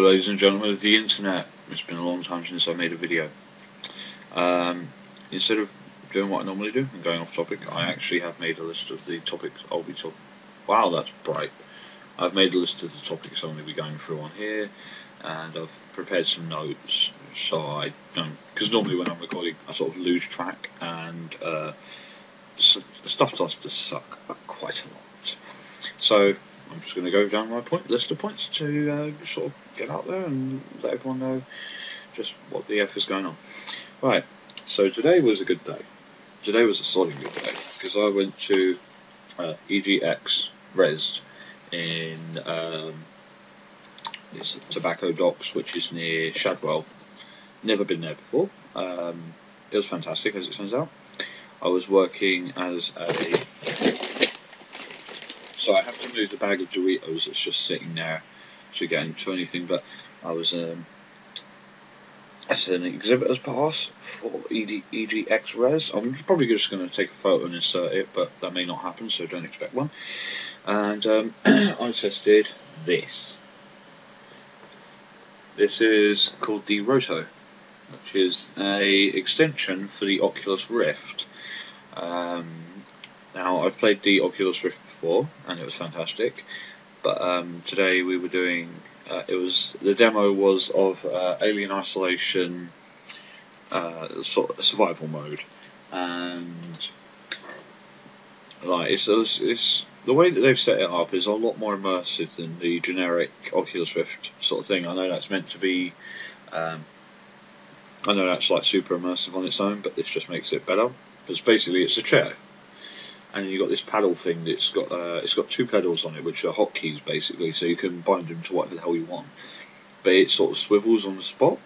Hello ladies and gentlemen of the internet. It's been a long time since I made a video. Instead of doing what I normally do and going off topic, I actually have made a list of the topics I'll be talking. Wow, that's bright. I've made a list of the topics I'm going to be going through on here, and I've prepared some notes so I don't, because normally when I'm recording I sort of lose track and stuff starts to suck quite a lot. So I'm just going to go down my list of points to sort of get out there and let everyone know just what the F is going on. Right, so today was a good day. Today was a solid good day because I went to EGX Resd in it's Tobacco Docks, which is near Shadwell. Never been there before. It was fantastic, as it turns out. I was working as a... So I have to move the bag of Doritos that's just sitting there to get into anything, but I was as an exhibitor's pass for EGX Res. I'm probably just going to take a photo and insert it, but that may not happen, so don't expect one. And I tested this. This is called the Roto, which is a extension for the Oculus Rift. Now, I've played the Oculus Rift before, and it was fantastic, but today we were doing, the demo was of Alien Isolation sort of survival mode, and like it's the way that they've set it up is a lot more immersive than the generic Oculus Rift sort of thing. I know that's meant to be, I know that's like super immersive on its own, but this just makes it better, because basically it's a chair. And you've got this paddle thing that's got it's got two pedals on it, which are hotkeys basically, so you can bind them to whatever the hell you want. But it sort of swivels on the spot,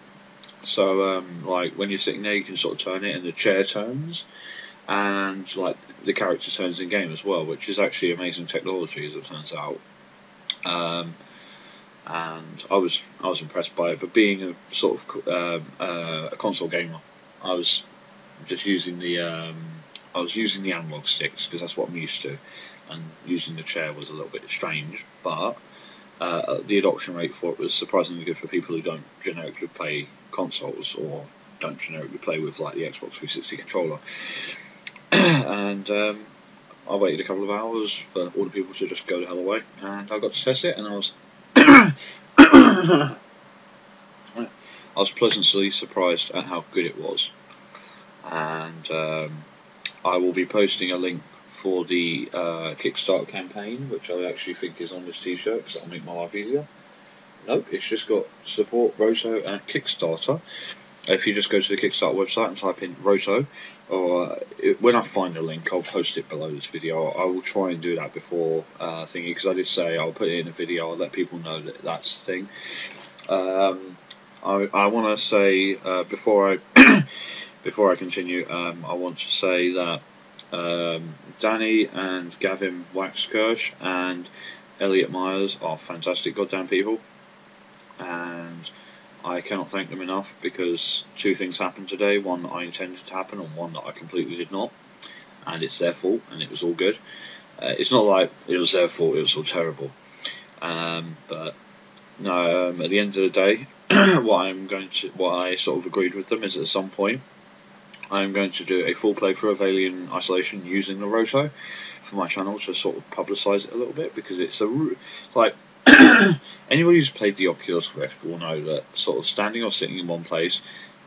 so like when you're sitting there, you can sort of turn it, and the chair turns, and like the character turns in game as well, which is actually amazing technology, as it turns out. And I was impressed by it. But being a sort of a console gamer, I was just using the analog sticks because that's what I'm used to, and using the chair was a little bit strange, but the adoption rate for it was surprisingly good for people who don't generically play consoles or don't generically play with like the Xbox 360 controller. And I waited a couple of hours for all the people to just go the hell away, and I got to test it, and I was pleasantly surprised at how good it was. And I will be posting a link for the Kickstarter campaign, which I actually think is on this t-shirt, because that'll make my life easier. Nope, it's just got support Roto and Kickstarter. If you just go to the Kickstarter website and type in Roto, or when I find a link, I'll post it below this video. I will try and do that before thingy, because I did say I'll put it in a video. I'll let people know that that's the thing. I want to say before I continue, I want to say that Danny and Gavin Waxkirsch and Elliot Myers are fantastic goddamn people, and I cannot thank them enough, because two things happened today: one that I intended to happen, and one that I completely did not, and it's their fault, and it was all good. It's not like it was their fault, it was all terrible. But no, at the end of the day, what I sort of agreed with them is at some point I'm going to do a full playthrough of Alien Isolation using the Roto for my channel to sort of publicise it a little bit, because it's like anybody who's played the Oculus Rift will know that sort of standing or sitting in one place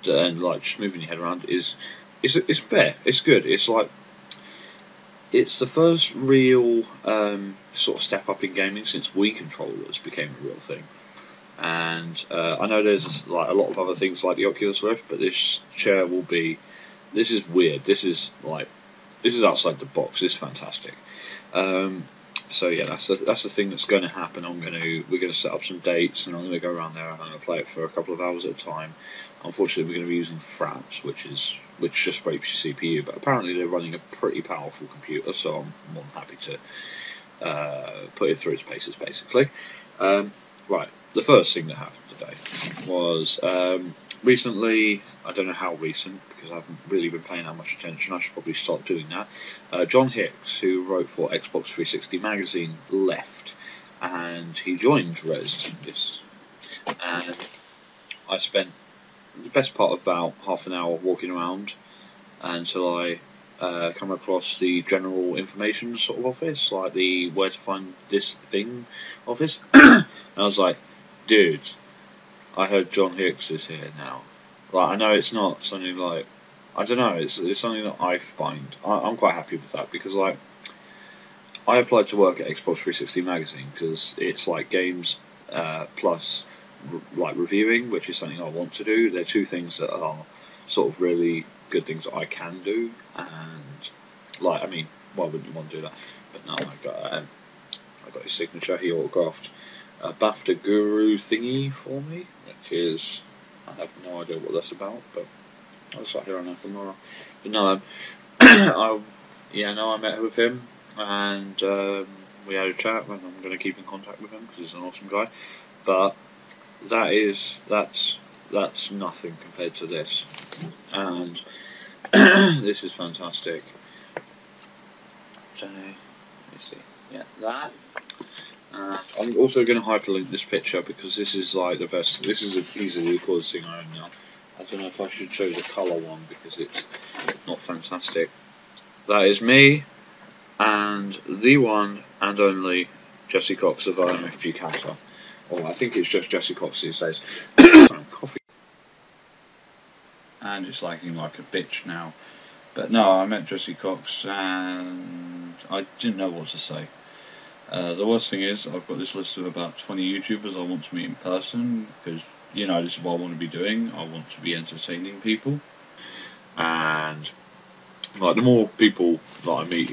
and like just moving your head around it's fair, it's good. It's like it's the first real sort of step up in gaming since Wii controllers became a real thing. And I know there's like a lot of other things like the Oculus Rift, but this chair will be. This is weird. This is outside the box. This is fantastic. So yeah, that's the thing that's going to happen. We're going to set up some dates, and I'm going to go around there and I'm going to play it for a couple of hours at a time. Unfortunately, we're going to be using Fraps, which just breaks your CPU, but apparently they're running a pretty powerful computer, so I'm more than happy to put it through its paces, basically. Right, the first thing that happened today was recently, I don't know how recent, because I haven't really been paying that much attention. I should probably start doing that. John Hicks, who wrote for Xbox 360 magazine, left, and he joined Res. and I spent the best part of about half an hour walking around until I come across the general information sort of office, like the where to find this thing office. And I was like, dude, I heard John Hicks is here now. Like, I know it's not something like, I don't know, it's something that I find, I'm quite happy with that, because like, I applied to work at Xbox 360 magazine because it's like games plus like reviewing, which is something I want to do. They're two things that are sort of really good things that I can do, and like, I mean, why wouldn't you want to do that? But no, I got his signature. He autographed a BAFTA Guru thingy for me, which is, I have no idea what that's about, but I'll start here on that tomorrow. But no, I met with him, and we had a chat, and I'm going to keep in contact with him because he's an awesome guy. But that's nothing compared to this, and this is fantastic. So, let me see, yeah, that. I'm also going to hyperlink this picture because this is like the best. This is easily the coolest thing I own now. I don't know if I should show the colour one because it's not fantastic. That is me and the one and only Jesse Cox of IMFG Cancer. Or I think it's just Jesse Cox these days. Coffee. And it's lagging like a bitch now. But no, I met Jesse Cox and I didn't know what to say. The worst thing is, I've got this list of about 20 YouTubers I want to meet in person, because, you know, this is what I want to be doing. I want to be entertaining people. And, like, the more people that I meet,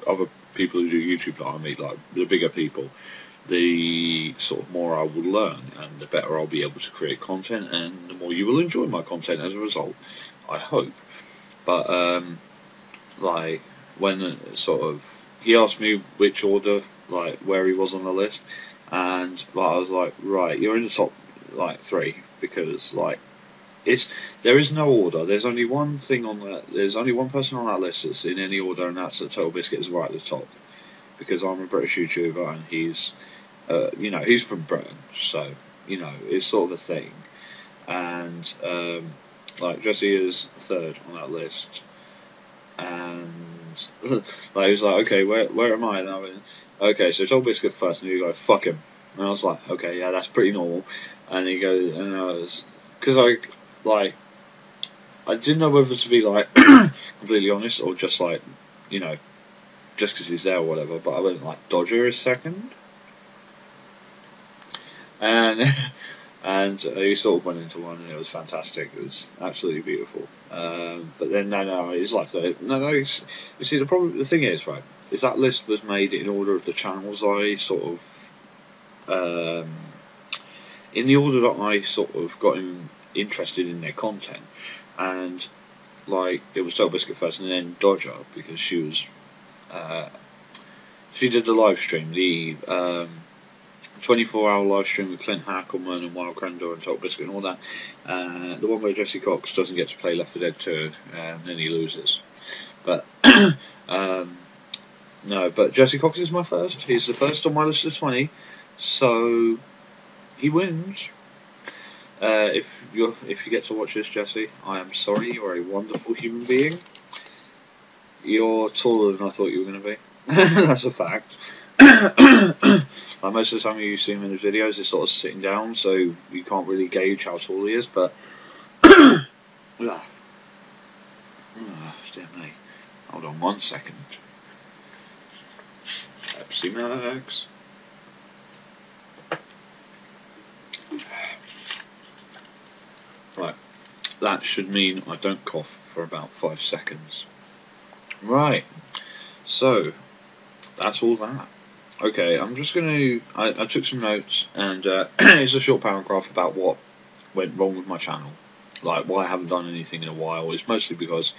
other people who do YouTube that I meet, like, the bigger people, the sort of more I will learn, and the better I'll be able to create content, and the more you will enjoy my content as a result, I hope. But, like, when sort of, he asked me which order, like, where he was on the list, and like, I was like, right, you're in the top, like, 3, because, like, there is no order. There's only one thing on that. There's only one person on that list that's in any order, and that's that Total Biscuit is right at the top, because I'm a British YouTuber, and he's, you know, he's from Britain, so, you know, it's sort of a thing, and like, Jesse is 3rd on that list, and like, he was like, okay, where am I? And I went, okay, so Total Biscuit first, and he go, fuck him. And I was like, okay, yeah, that's pretty normal. And he goes, and I was, because I didn't know whether to be like completely honest or just like, you know, just because he's there or whatever. But I went like, Dodger is 2nd, and and he sort of went into one, and it was fantastic. It was absolutely beautiful. But then no, it's like you see, the thing is, right, is that list was made in order of the channels I sort of, in the order that I sort of got interested in their content, and like, it was Total Biscuit first, and then Dodger, because she was, she did the live stream, the 24-hour live stream with Clint Hackelman and Wild Crendor and Total Biscuit and all that. The one where Jesse Cox doesn't get to play Left 4 Dead 2, and then he loses. But no, but Jesse Cox is my first. He's the first on my list of 20, so he wins. If you get to watch this, Jesse, I am sorry. You're a wonderful human being. You're taller than I thought you were going to be. That's a fact. Like, most of the time you see him in his videos, he's sort of sitting down, so you can't really gauge how tall he is, but dear me. Hold on 1 second. Pepsi Max. Right, that should mean I don't cough for about 5 seconds. Right, so that's all that. Okay, I'm just going to, I took some notes, and it's a short paragraph about what went wrong with my channel, like why I haven't done anything in a while. It's mostly because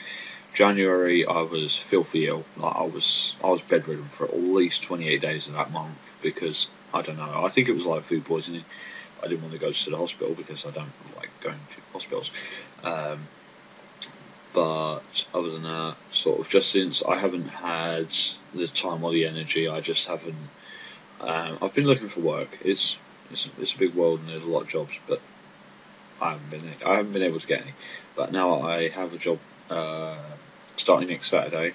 January I was filthy ill. Like, I was bedridden for at least 28 days of that month, because, I don't know, I think it was like food poisoning. I didn't want to go to the hospital because I don't like going to hospitals. But other than that, sort of, just since I haven't had the time or the energy, I just haven't. I've been looking for work. It's it's a big world and there's a lot of jobs, but I haven't been able to get any. But now I have a job starting next Saturday.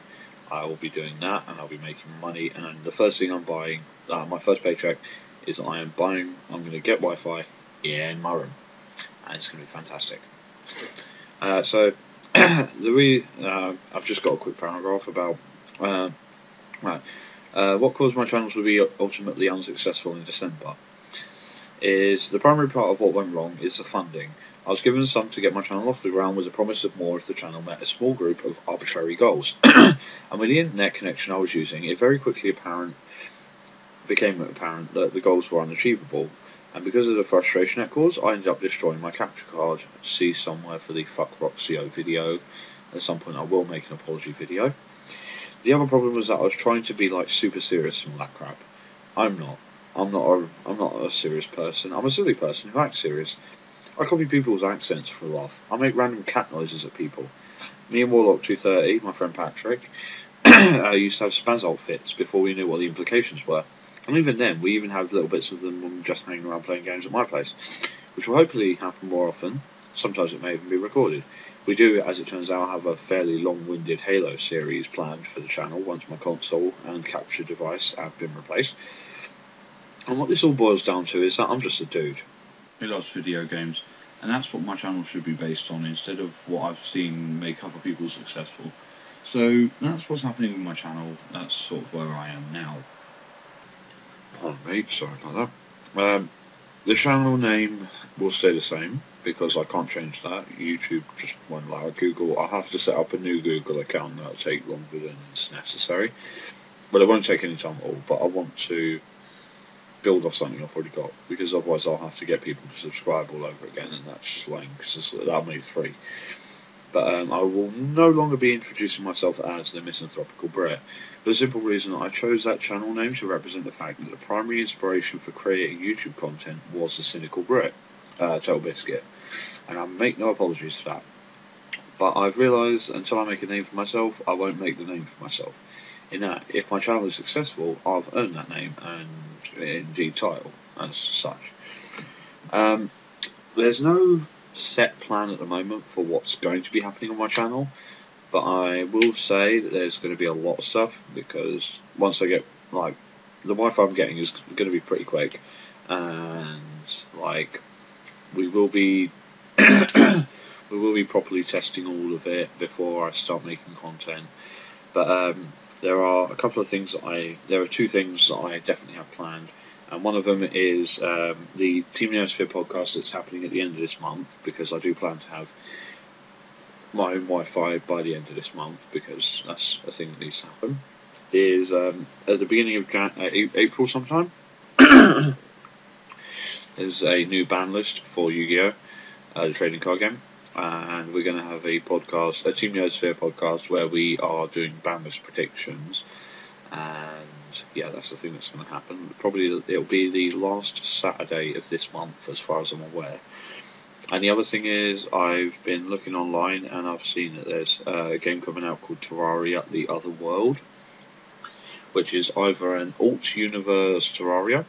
I will be doing that, and I'll be making money. And the first thing I'm buying, my first paycheck, is I'm going to get Wi-Fi in my room, and it's going to be fantastic. So I've just got a quick paragraph about what caused my channel to be ultimately unsuccessful in December. Is the primary part of what went wrong is the funding. I was given some to get my channel off the ground with the promise of more if the channel met a small group of arbitrary goals. And with the internet connection I was using, it very quickly became apparent that the goals were unachievable. And because of the frustration that caused, I ended up destroying my capture card. See somewhere for the Fuck Roxio video. At some point I will make an apology video. The other problem was that I was trying to be like super serious and all that crap. I'm not. I'm not a serious person. I'm a silly person who acts serious. I copy people's accents for a laugh. I make random cat noises at people. Me and Warlock 230, my friend Patrick, used to have spaz outfits before we knew what the implications were. And even then, we even had little bits of them when we were just hanging around playing games at my place, which will hopefully happen more often. Sometimes it may even be recorded. We do, as it turns out, have a fairly long-winded Halo series planned for the channel once my console and capture device have been replaced. And what this all boils down to is that I'm just a dude who loves video games, and that's what my channel should be based on instead of what I've seen make other people successful. So that's what's happening with my channel. That's sort of where I am now. Pardon me, sorry about that. The channel name will stay the same because I can't change that. YouTube just won't allow it. Google, I'll have to set up a new Google account. That'll take longer than is necessary. But it won't take any time at all. But I want to build off something I've already got, because otherwise I'll have to get people to subscribe all over again, and that's just lame because that'll make 3. But I will no longer be introducing myself as the misanthropical Brit, for the simple reason that I chose that channel name to represent the fact that the primary inspiration for creating YouTube content was the cynical Brit, Total Biscuit, and I make no apologies for that. But I've realised until I make a name for myself, I won't make the name for myself. In that, if my channel is successful, I've earned that name and indeed title as such. There's no set plan at the moment for what's going to be happening on my channel, but I will say that there's going to be a lot of stuff, because once I get, like, the Wi-Fi I'm getting is going to be pretty quick, and like we will be properly testing all of it before I start making content. But there are a couple of things there are 2 things that I definitely have planned, and one of them is the Team Neosphere podcast that's happening at the end of this month, because I do plan to have my own Wi-Fi by the end of this month, because that's a thing that needs to happen. Is at the beginning of April sometime. There's a new ban list for Yu-Gi-Oh, the trading card game. And we're going to have a podcast, a Team Neosphere podcast, where we are doing ban list predictions, and yeah, that's the thing that's going to happen. Probably it'll be the last Saturday of this month, as far as I'm aware. And the other thing is, I've been looking online, and I've seen that there's a game coming out called Terraria: The Other World, which is either an alt-universe Terraria,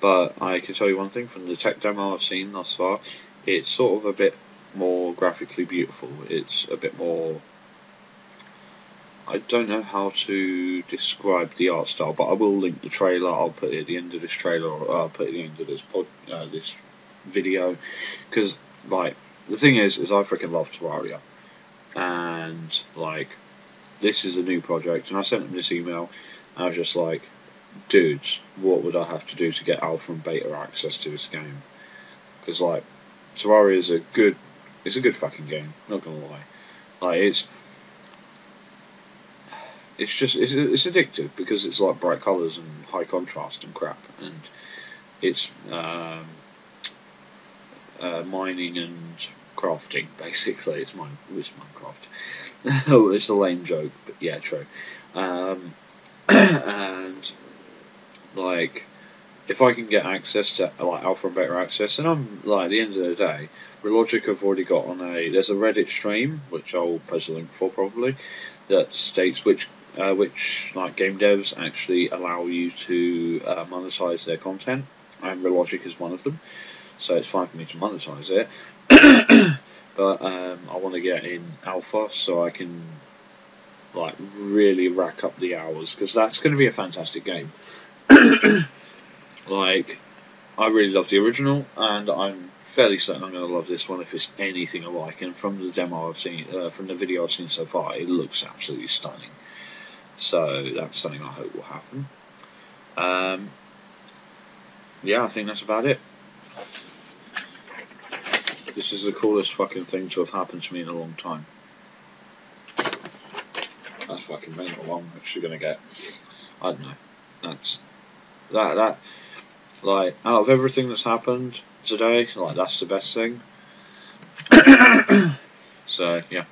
but I can tell you one thing, from the tech demo I've seen thus far, it's sort of a bit more graphically beautiful. It's a bit more, I don't know how to describe the art style, but I will link the trailer. I'll put it at the end of this trailer, or I'll put it at the end of this video, because like the thing is I freaking love Terraria, and like this is a new project, and I sent them this email, and I was just like, dudes, what would I have to do to get alpha and beta access to this game? Because like Terraria is a good fucking game, not gonna lie. Like it's addictive, because it's like bright colours and high contrast and crap, and it's mining and crafting, basically. It's Minecraft. It's a lame joke, but yeah, true. And like, if I can get access to like alpha and beta access, and I'm like, at the end of the day, Relogic have already got on there's a Reddit stream, which I'll post a link for probably, that states which like game devs actually allow you to monetize their content, and Logic is one of them. So it's fine for me to monetize it. But I want to get in alpha so I can like really rack up the hours, because that's going to be a fantastic game. Like, I really love the original, and I'm fairly certain I'm going to love this one if it's anything alike. And from the demo I've seen, from the video I've seen so far, it looks absolutely stunning. So that's something I hope will happen. Yeah, I think that's about it. This is the coolest fucking thing to have happened to me in a long time. That's fucking mental. I'm actually going to get, I don't know, that like, out of everything that's happened today, like, that's the best thing. So yeah,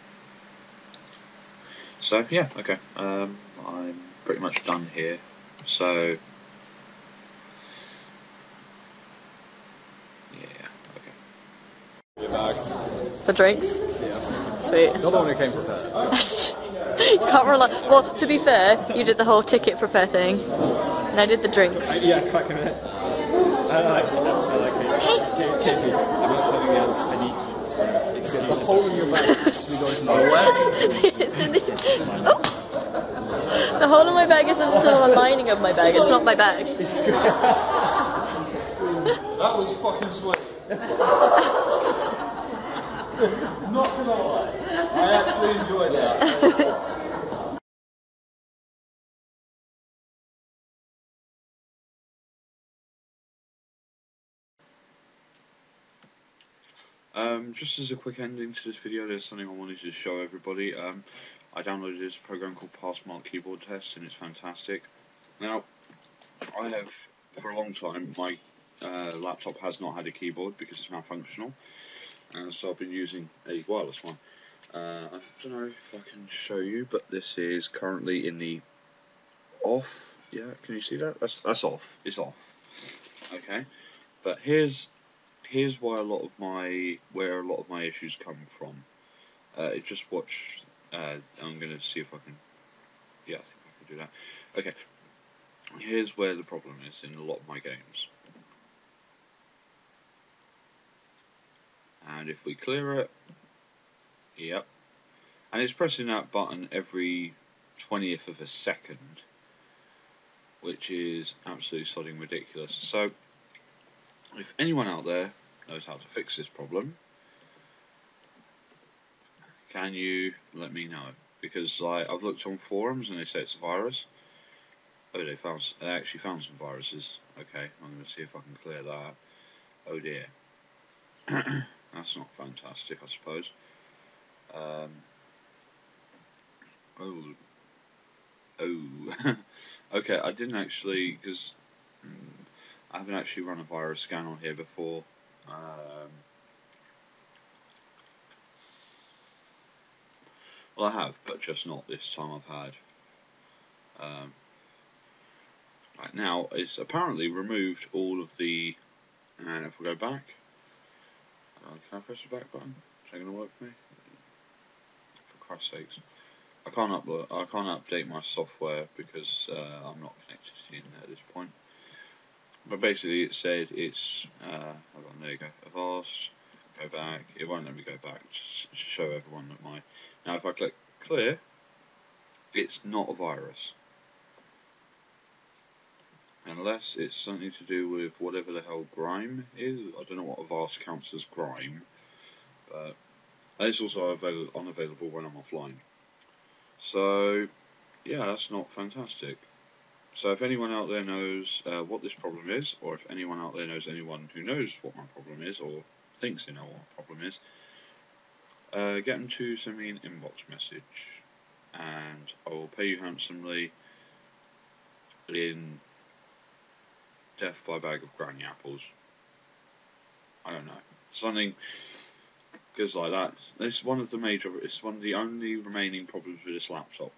okay, I'm pretty much done here, so yeah, okay. Your bag? For drinks? Yeah. Sweet. You're the one who came prepared. You can't rely. Well, to be fair, you did the whole ticket prepare thing, and I did the drinks. Yeah, cracking it. I like it. Katie, I'm not telling you any excuse. The hole in your bag actually goes nowhere. It's in the... Oh! The hole in my bag is into the lining of my bag. It's not my bag. That was fucking sweet. Not gonna lie, I actually enjoyed that. Just as a quick ending to this video, there's something I wanted to show everybody. I downloaded this program called Passmark Keyboard Test, and it's fantastic. Now, I have, for a long time, my laptop has not had a keyboard because it's malfunctional, and so I've been using a wireless one. I don't know if I can show you, but this is currently in the off. Yeah, can you see that? That's off. It's off. Okay, but here's where a lot of my issues come from. Just watch. I'm gonna see if I can. Yeah, I think I can do that. Okay. Here's where the problem is in a lot of my games. And if we clear it, yep. And it's pressing that button every 20th of a second, which is absolutely sodding ridiculous. So, if anyone out there knows how to fix this problem, can you let me know? Because like, I've looked on forums and they say it's a virus. Oh, they actually found some viruses. Okay, I'm going to see if I can clear that. Oh dear. That's not fantastic, I suppose. Okay, I didn't actually, because I haven't actually run a virus scan on here before. Well, I have, but just not this time I've had. Right now, it's apparently removed all of the, and if we go back, can I press the back button? Is that going to work for me? For Christ's sakes. I can't update my software because I'm not connected to the internet at this point. But basically, it said it's. Hold on, there you go. Avast. Go back. It won't let me go back. Just to show everyone that my. Now, if I click clear, it's not a virus, unless it's something to do with whatever the hell grime is. I don't know what Avast counts as grime, but it's also unavailable when I'm offline. So, yeah, that's not fantastic. So if anyone out there knows what this problem is, or if anyone out there knows anyone who knows what my problem is, or thinks they know what my problem is, get them to send me an inbox message, and I will pay you handsomely in death by bag of granny apples. I don't know, something, because like that, it's one of the only remaining problems with this laptop.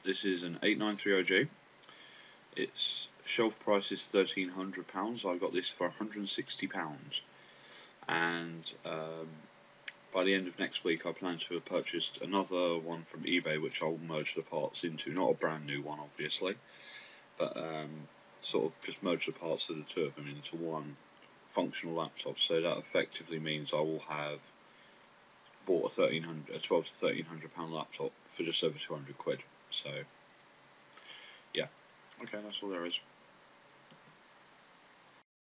This is an 8930G. Its shelf price is £1,300. I got this for £160, and by the end of next week I plan to have purchased another one from eBay, which I'll merge the parts into. Not a brand new one, obviously, but sort of just merge the parts of the two of them into one functional laptop. So that effectively means I will have bought a £1,200 to £1,300 laptop for just over £200. So yeah, okay, that's all there is.